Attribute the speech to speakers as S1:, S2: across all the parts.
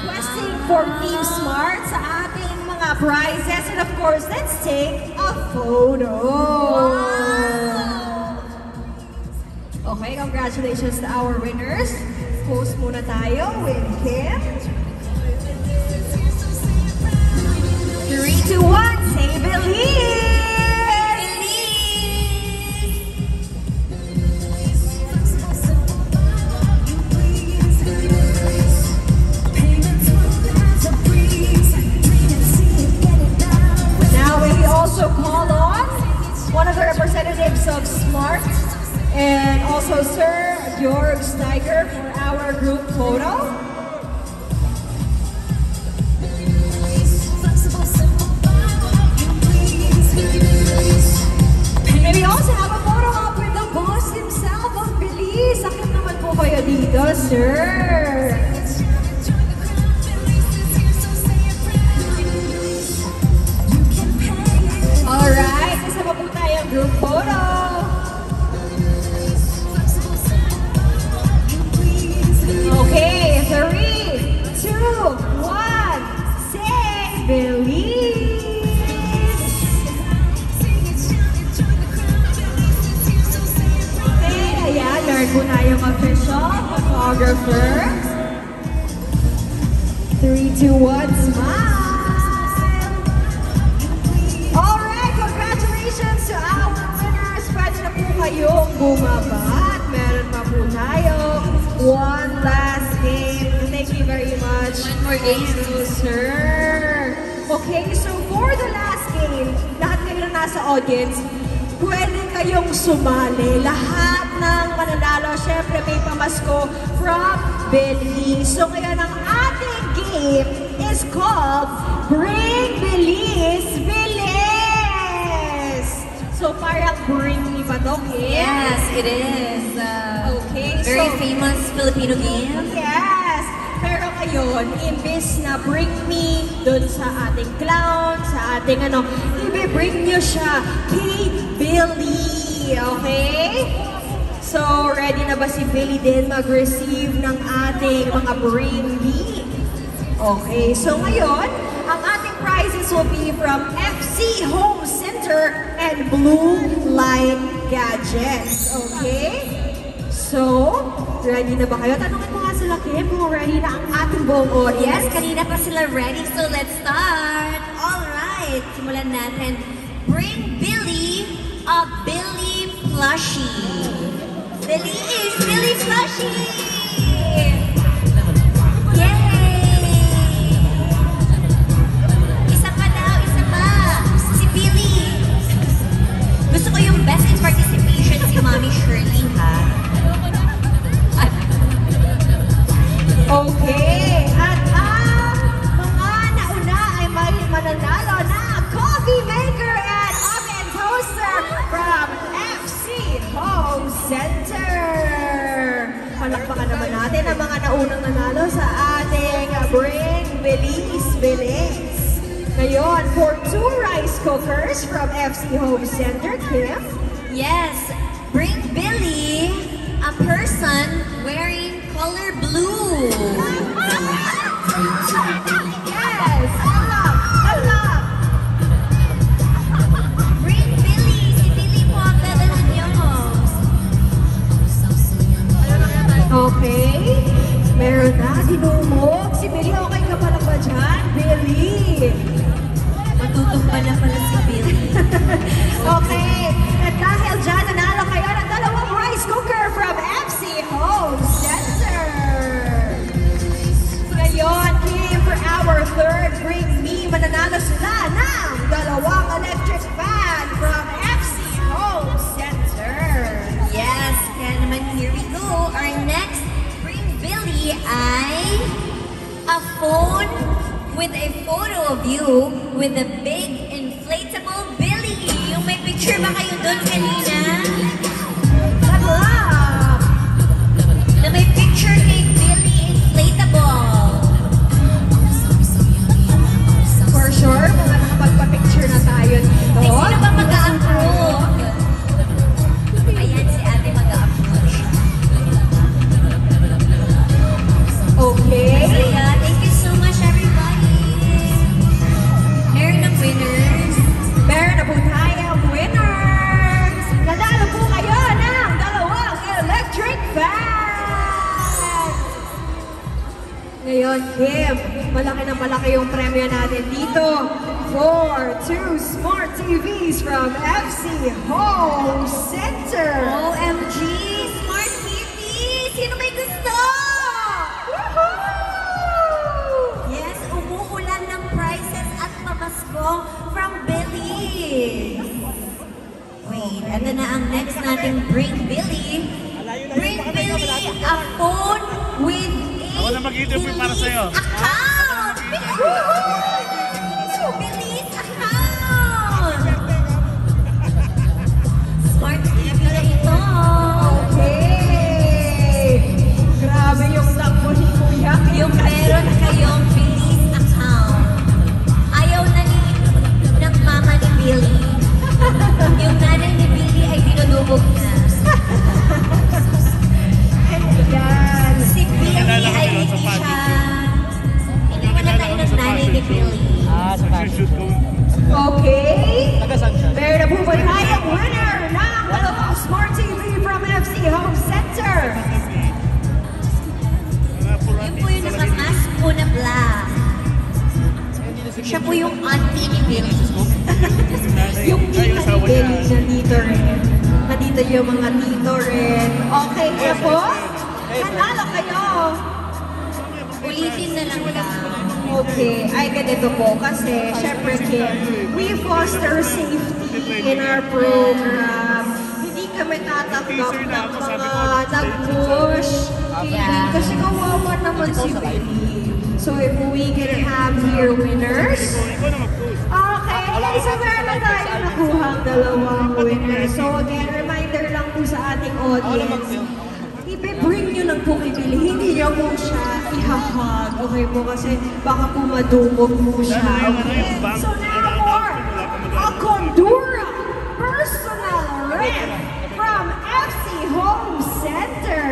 S1: requesting for Team Smart sa ating mga prizes. And of course, let's take a photo. Wow! Okay, congratulations to our winners. Post muna tayo with Kim. 3, 2, 1, say Belize! Also call on one of the representatives of Smart and also Sir Georg Steiger for our group photo. And we also have a photo up with the boss himself of Belize. Sakit naman po kayo dito, sir. Alright, kasama po tayong group photo. Okay, 3, 2, 1, say Belize! Okay, ayan, meron po tayong official photographer. 3, 2, 1, smile! To our winners, pwede na po kayong bumaba at meron pa po tayo one last game. Thank you very much.
S2: One more game,
S1: sir. Okay, so for the last game, lahat kayo na nasa audience, pwede kayong sumali. Lahat ng mananalo, syempre may pamasko from Belize. So ngayon ang ating game is called Bring Belize Belize! So parang bring me ba to, Kim?
S2: Yes, it is.
S1: Okay,
S2: very
S1: so,
S2: famous Filipino game.
S1: Yes! Pero ngayon, imbis na bring me dun sa ating clown, sa ating i-bring nyo siya kay Billy. Okay? So, ready na ba si Billy din mag-receive ng ating mga bring me? Okay, so ngayon, ang ating prizes will be from FC Home Center and Blue Light Gadgets. Okay? So, ready na ba kayo? Tanungin mo nga sila, Kim, kung ready na ang ating buong audience.
S2: Yes, kanina pa sila ready, so let's start. Alright, simulan natin. Bring Billy a Billy plushie. Billy is Billy plushie! Gusto ko yung best in participation si Mommy Shirley, ha?
S1: Okay, at ang mga nauna ay may mananalo na coffee maker and oven toaster from FC Home Center. Palakpakan naman natin ang mga naunang nanalo sa ating Bring Belize Belize. Ngayon, for 2 rice cookers from FC Home Center, Kim.
S2: Yes, bring Billy a person wearing color blue.
S1: Yes, Allah.
S2: Bring Billy, si Billy po ang dadalhan niyo.
S1: Okay, meron na, dinumog. Si Billy, okay ka pala ba dyan? Billy!
S2: Matutumba na pala si Billy.
S1: Okay, at dahil dyan, nanalo kayo ng 2 rice cooker from FC Home Center. Ngayon, Kim, for our 3rd Bring Me, mananalo sila ng 2 electric fan from FC Home Center.
S2: Yes, kaya naman here we go. Our next Bring Billy ay a phone with a photo of you with a big inflatable Billy. Yung may picture ba kayo doon kanina? Na may picture kay Billy inflatable.
S1: For sure, mga nakapagpa-picture na tayo dito.
S2: Ay, sino ba mag-a-approve? Ayan, si ate mag-a-approve.
S1: Okay.
S2: Masaya. Thank you so much.
S1: Ngayon, Kim, malaki na malaki yung premyo natin dito for 2 smart TVs from FC Home Center.
S2: OMG! Smart TV! Sino may gusto?
S1: Woohoo!
S2: Yes, umuulan ng prizes at pamasko from Billy. Wait, ito na ang next nating Bring Billy. Bring Billy a phone with
S3: Ako na mag-interview para sa'yo.
S2: account! Billy's account! Smart TV na ito.
S1: Okay! Grabe yung takbo ni Kuya.
S2: Yung meron kayong Billy's account. Ayaw na ng mama ni Billy. Yung nanay ni Billy ay dinudubog na.
S1: Yan.
S2: Si Billy ay hindi siya. Hindi ko na tayo ng nanay ni Billy.
S3: Shoot ko.
S1: Okay.
S3: Taga-saan siya?
S1: Meron na po ba tayong winner ng dalawang Smart TV from FC Home Center?
S2: Yun po yung nakamask po na black. Siya po yung auntie ni Billy.
S1: Yung tita ni Billy nandito rin. Nandito yung mga tito rin. Okay, kaya po, nanalo kayo.
S2: Ulitin na lang daw.
S1: Okay, ay ganito po kasi syempre Kim, we foster safety in our program. Hindi kami tatanggap ng mga nag-push. Kasi kawawa naman si Billy. So if we can have here winners,
S3: Ikaw na mag-post.
S1: okay, so meron na tayo nakuhang dalawang winners. So again, reminder lang po sa ating audience, i-bring nyo lang po kay Billy. Hindi nyo po siya ihahag. Okay po, kasi baka po madumog po siya. Okay? So now for a Condura personal rep from FC Home Center.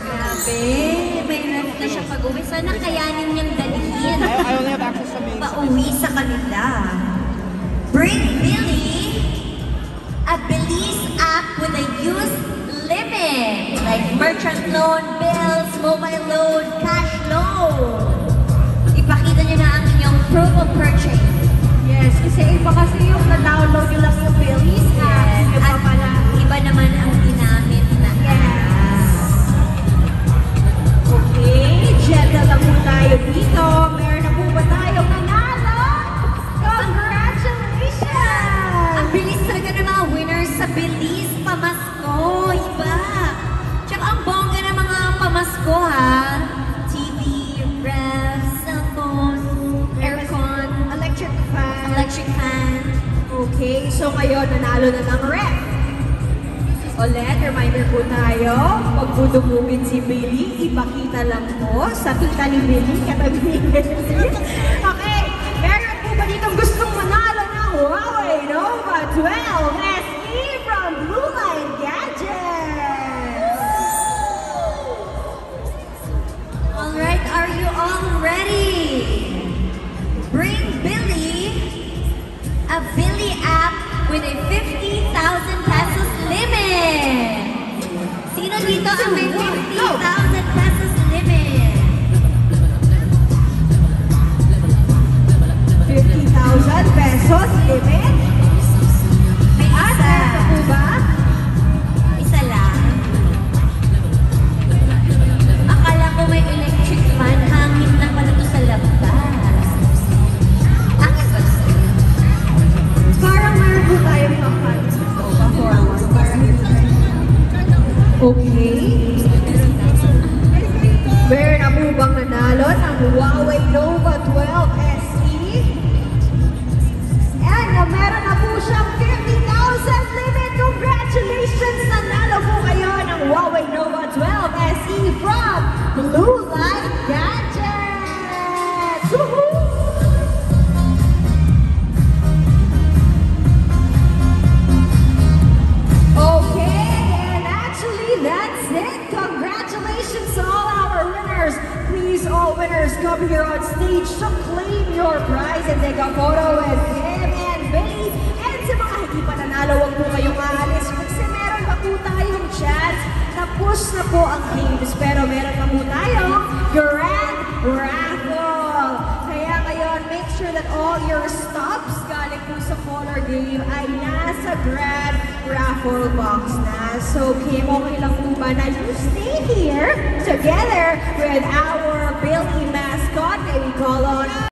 S2: Grabe, may ref na siya pag-uwi. Sana kayanin niyang dalhin.
S3: Ayaw na yung access sa main.
S2: Pauwi sa kanila. Bring Billy a Billy's app with a use limit. Like merchant loan, bills, mobile loan, cash loan. Ipakita niyo na ang inyong proof of purchase.
S1: Yes, kasi iba kasi yung na-download nyo lang yung Billy's app.
S2: Yes.
S1: Iba
S2: At
S1: pala.
S2: iba naman ang ginamit na
S1: Yes. Okay, Jetta lang po tayo dito. Meron na po ba tayong nanalo? Congratulations!
S2: Ang bilis talaga ng mga winners sa Billy's Pamasko. Iba. Tsaka ang bongga ng mga pamasko ha. TV, ref, cellphone, aircon,
S1: Electric fan.
S2: electric fan.
S1: Okay, so ngayon nanalo na ng rep. Ulit, reminder po tayo, pag po dumugin si Billy, ipakita lang po sa tita ni Billy, katabi ni Billy. Okay, meron po ba ditong gustong manalo ng Huawei Nova 12 SE from Blue Line Gadgets?
S2: Alright, are you all ready? Bring Billy a Billy app with a 50,000 pesos limit. Sino dito ang may 50,000 pesos limit?
S1: 50,000 pesos limit?
S2: May
S1: At
S2: isa.
S1: meron po ba?
S2: Isa lang. Akala ko may electric fan. Hangin lang pala to sa labas. Hangin ba?
S1: Parang meron po tayong kapan. Pa-forward. Parang okay. Meron na po bang nanalo ng Huawei Nova 12 SE? And meron na po siyang 50,000 limit. Congratulations! Nanalo po kayo ng Huawei Nova 12 SE from Blue Light Gadgets! Woohoo! Okay, and actually that's it. Congratulations to all our winners. Please, all winners, come here on stage to claim your prize and take a photo with Kim and Billy. And sa mga hindi pa nanalo, huwag po kayong aalis kasi meron pa po tayong chance na Tapos na po ang games, pero meron pa po tayo Grand Raffle. Kaya ngayon, make sure that all your stops galing po sa color game ay nasa Grand Raffle box na. So, Kim, okay lang po ba na you stay here together with our Billy mascot that we call on